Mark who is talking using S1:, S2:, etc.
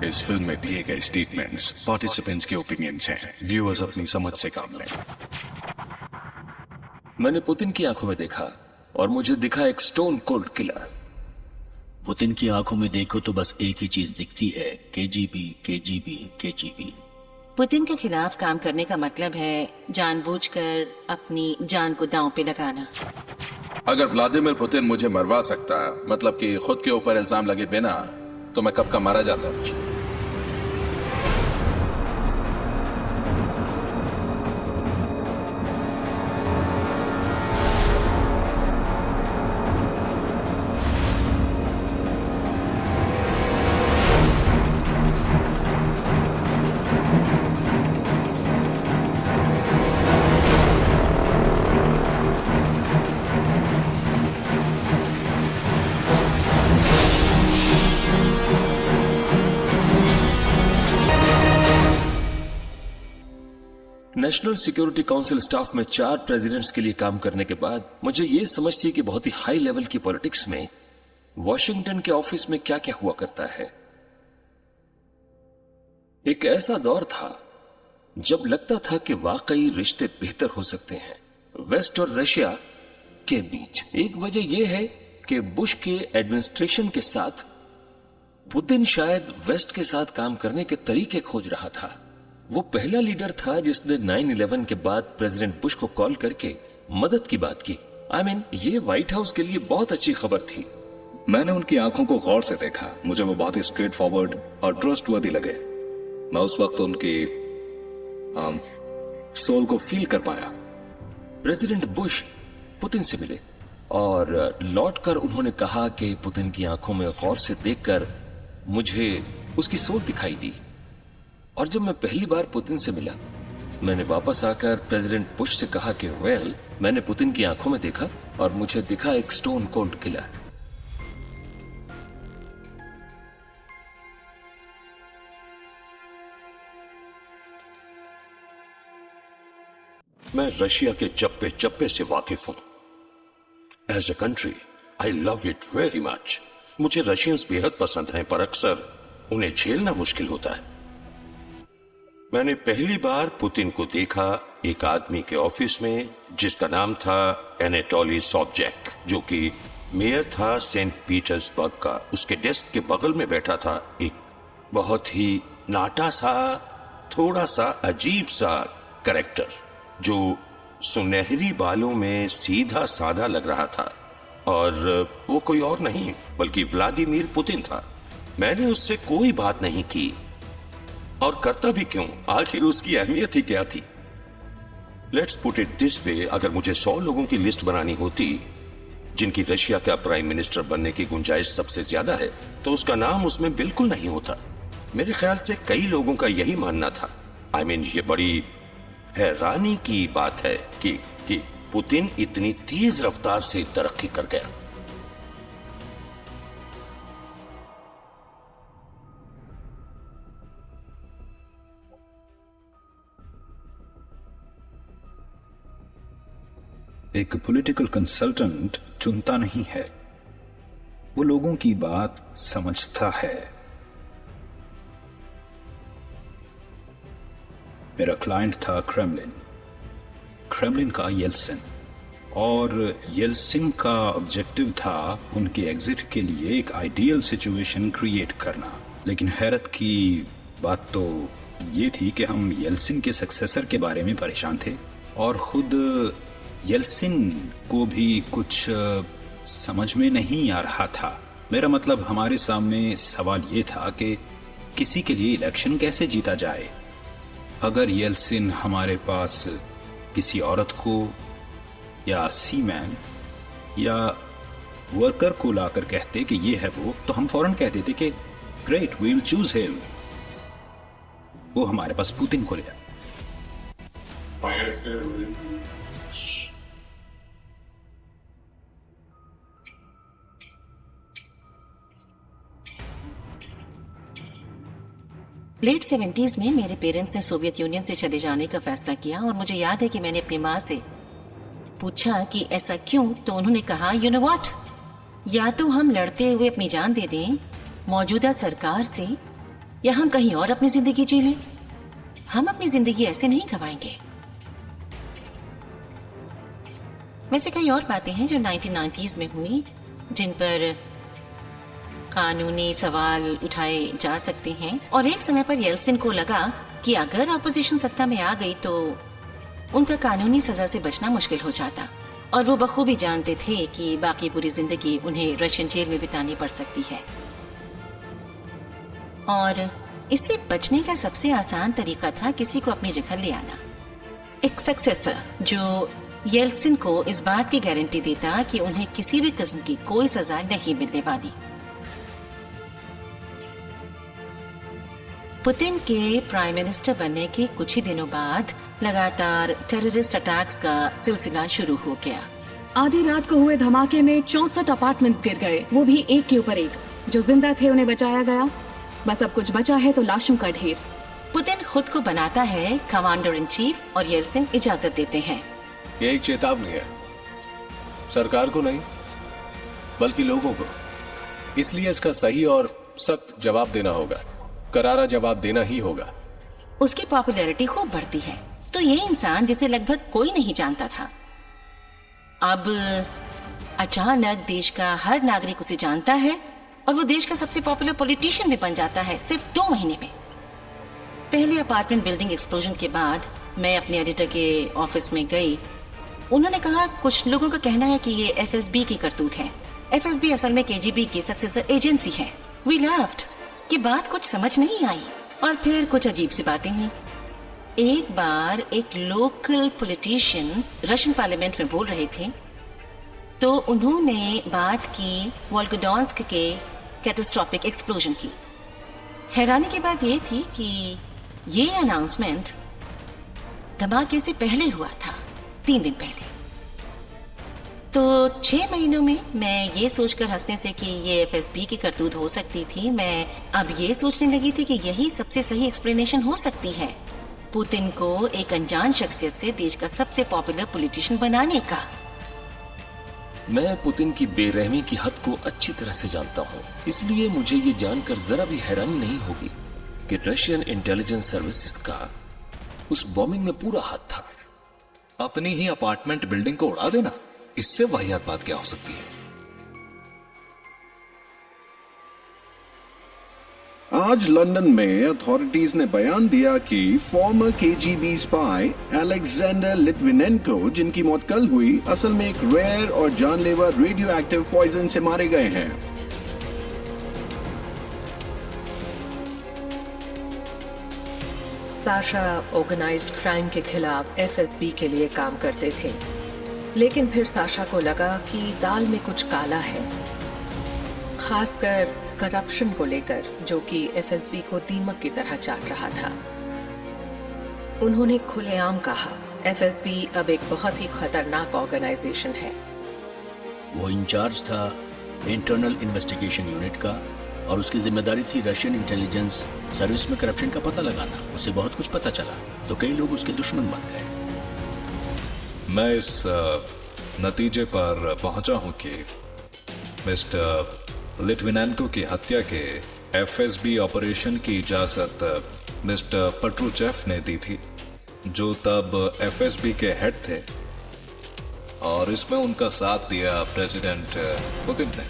S1: इस फिल्म में दिए गए स्टेटमेंट्स पार्टिसिपेंट्स के ओपिनियंस हैं। व्यूअर्स अपनी समझ से काम लें।
S2: मैंने पुतिन की आंखों में देखा और मुझे दिखा एक स्टोन कोल्ड किलर।
S3: पुतिन की आंखों में देखो तो बस एक ही चीज दिखती है, केजीबी केजीबी केजीबी।
S4: पुतिन के खिलाफ काम करने का मतलब है जानबूझकर अपनी जान को दांव पे लगाना।
S5: अगर व्लादिमीर पुतिन मुझे मरवा सकता, मतलब कि खुद के ऊपर इल्जाम लगे बिना, तो मैं कब का मारा जाता।
S2: नेशनल सिक्योरिटी काउंसिल स्टाफ में 4 प्रेसिडेंट्स के लिए काम करने के बाद मुझे यह समझ थी कि बहुत ही हाई लेवल की पॉलिटिक्स में वॉशिंगटन के ऑफिस में क्या क्या हुआ करता है। एक ऐसा दौर था जब लगता था कि वाकई रिश्ते बेहतर हो सकते हैं वेस्ट और रशिया के बीच। एक वजह यह है कि बुश के एडमिनिस्ट्रेशन के साथ पुतिन शायद वेस्ट के साथ काम करने के तरीके खोज रहा था। वो पहला लीडर था जिसने 9/11 के बाद प्रेसिडेंट बुश को कॉल करके मदद की बात की। ये व्हाइट हाउस के लिए बहुत अच्छी खबर थी।
S1: मैंने उनकी आंखों को गौर से देखा। मुझे वो बहुत ही स्ट्रेट फॉरवर्ड और ट्रस्टवर्दी लगे। मैं उस वक्त उनकी सोल को फील कर पाया।
S2: प्रेसिडेंट बुश पुतिन से मिले और लौटकर उन्होंने कहा कि पुतिन की आंखों में गौर से देखकर मुझे उसकी सोल दिखाई दी। और जब मैं पहली बार पुतिन से मिला, मैंने वापस आकर प्रेसिडेंट बुश से कहा कि मैंने पुतिन की आंखों में देखा और मुझे दिखा एक स्टोन कोल्ड किलर।
S6: मैं रशिया के चप्पे चप्पे से वाकिफ हूं। As a country I love it very much. मुझे रशियंस बेहद पसंद हैं, पर अक्सर उन्हें झेलना मुश्किल होता है। मैंने पहली बार पुतिन को देखा एक आदमी के ऑफिस में जिसका नाम था एनाटोली सोबजैक, जो कि मेयर था सेंट पीटर्सबर्ग का। उसके डेस्क के बगल में बैठा था एक बहुत ही नाटा सा, थोड़ा सा अजीब सा कैरेक्टर, जो सुनहरी बालों में सीधा साधा लग रहा था। और वो कोई और नहीं बल्कि व्लादिमीर पुतिन था। मैंने उससे कोई बात नहीं की, और करता भी क्यों, आखिर उसकी अहमियत ही क्या थी। Let's put it this way, अगर मुझे 100 लोगों की लिस्ट बनानी होती जिनकी रशिया का प्राइम मिनिस्टर बनने की गुंजाइश सबसे ज्यादा है, तो उसका नाम उसमें बिल्कुल नहीं होता। मेरे ख्याल से कई लोगों का यही मानना था। ये बड़ी हैरानी की बात है कि पुतिन इतनी तेज रफ्तार से तरक्की कर गया।
S7: एक पॉलिटिकल कंसल्टेंट चुनता नहीं है, वो लोगों की बात समझता है। मेरा क्लाइंट था क्रेमलिन का येल्सिन, और येल्सिन का ऑब्जेक्टिव था उनके एग्जिट के लिए एक आइडियल सिचुएशन क्रिएट करना। लेकिन हैरत की बात तो ये थी कि हम येल्सिन के सक्सेसर के बारे में परेशान थे, और खुद येल्सिन को भी कुछ समझ में नहीं आ रहा था। मेरा मतलब, हमारे सामने सवाल ये था कि किसी के लिए इलेक्शन कैसे जीता जाए। अगर येल्सिन हमारे पास किसी औरत को या सीमैन या वर्कर को लाकर कहते कि ये है वो, तो हम फौरन कह देते कि great, we will choose him. वो हमारे पास पुतिन को लिया।
S4: लेट 70s में मेरे पेरेंट्स ने सोवियत यूनियन से चले जाने का फैसला किया, और मुझे याद है कि मैंने अपनी माँ से पूछा कि ऐसा क्यों, तो उन्होंने कहा, यू नो व्हाट, या तो हम लड़ते हुए अपनी जान दे दें मौजूदा सरकार से, या हम कहीं और अपनी जिंदगी जी लें। हम अपनी जिंदगी ऐसे नहीं गंवाएंगे। वैसे कई और बातें हैं जो 1990s में हुई जिन पर कानूनी सवाल उठाए जा सकते हैं, और एक समय पर येल्सिन को लगा कि अगर ऑपोजिशन सत्ता में आ गई तो उनका कानूनी सजा से बचना मुश्किल हो जाता, और वो बखूबी जानते थे कि बाकी पूरी जिंदगी उन्हें रशियन जेल में बितानी पड़ सकती है। और इससे बचने का सबसे आसान तरीका था किसी को अपनी जगह ले आना, एक सक्सेसर जो येल्सिन को इस बात की गारंटी देता कि उन्हें किसी भी किस्म की कोई सजा नहीं मिलने वाली। पुतिन के प्राइम मिनिस्टर बनने के कुछ ही दिनों बाद लगातार टेररिस्ट अटैक्स का सिलसिला शुरू हो गया।
S8: आधी रात को हुए धमाके में 64 अपार्टमेंट्स गिर गए, वो भी एक के ऊपर एक। जो जिंदा थे उन्हें बचाया गया, बस अब कुछ बचा है तो लाशों का ढेर।
S4: पुतिन खुद को बनाता है कमांडर इन चीफ और येल्सिन इजाजत देते हैं।
S9: ये एक चेतावनी है, सरकार को नहीं बल्कि लोगों को। इसलिए इसका सही और सख्त जवाब देना होगा, करारा जवाब देना ही होगा।
S4: उसकी पॉपुलैरिटी खूब बढ़ती है। तो ये इंसान जिसे लगभग कोई नहीं जानता था, अब अचानक देश का हर नागरिक उसे जानता है और वो देश का सबसे पॉपुलर पॉलिटिशियन भी बन जाता है सिर्फ 2 महीने में। पहले अपार्टमेंट बिल्डिंग एक्सप्लोजन के बाद मैं अपने एडिटर के ऑफिस में गई। उन्होंने कहा कुछ लोगों का कहना है कि ये एफएसबी की करतूत है। एफएसबी असल में केजीबी की सक्सेसर एजेंसी है। वी लव्ड कि बात कुछ समझ नहीं आई, और फिर कुछ अजीब सी बातें हुई। एक बार एक लोकल पॉलिटिशियन रशियन पार्लियामेंट में बोल रहे थे तो उन्होंने बात की वोल्गोडॉन्स्क के कैटास्ट्रोफिक एक्सप्लोजन की। हैरानी की बात यह थी कि ये अनाउंसमेंट धमाके से पहले हुआ था, 3 दिन पहले। तो 6 महीनों में मैं ये सोचकर हंसने से कि ये एफएसबी की करतूत हो सकती थी, मैं अब ये सोचने लगी थी कि यही सबसे सही एक्सप्लेनेशन हो सकती है पुतिन को एक अनजान शख्सियत से देश का सबसे पॉपुलर पॉलिटिशियन बनाने का।
S2: मैं पुतिन की बेरहमी की हद को अच्छी तरह से जानता हूँ, इसलिए मुझे ये जानकर जरा भी हैरानी नहीं होगी कि रशियन इंटेलिजेंस सर्विसेज का उस बॉम्बिंग में पूरा हाथ था।
S1: अपनी ही अपार्टमेंट बिल्डिंग को उड़ा देना, इससे वाहियात बात क्या हो सकती है।
S10: आज लंदन में अथॉरिटीज ने बयान दिया कि farmer KGB spy Alexander Litvinenko, जिनकी मौत कल हुई, असल में एक रेयर और जानलेवा रेडियो एक्टिव पॉइजन से मारे गए हैं।
S11: साशा ऑर्गेनाइज्ड क्राइम के खिलाफ एफएसबी के लिए काम करते थे, लेकिन फिर साशा को लगा कि दाल में कुछ काला है, खासकर करप्शन को लेकर, जो कि एफएसबी को दीमक की तरह चाट रहा था। उन्होंने खुलेआम कहा, एफएसबी अब एक बहुत ही खतरनाक ऑर्गेनाइजेशन है।
S3: वो इंचार्ज था इंटरनल इन्वेस्टिगेशन यूनिट का, और उसकी जिम्मेदारी थी रशियन इंटेलिजेंस सर्विस में करप्शन का पता लगाना। उसे बहुत कुछ पता चला तो कई लोग उसके दुश्मन बन गए।
S1: मैं इस नतीजे पर पहुंचा हूं कि मिस्टर लिट्विनेंको की हत्या के एफएसबी ऑपरेशन की इजाजत मिस्टर पट्रूचेफ ने दी थी, जो तब एफएसबी के हेड थे, और इसमें उनका साथ दिया प्रेसिडेंट पुतिन ने।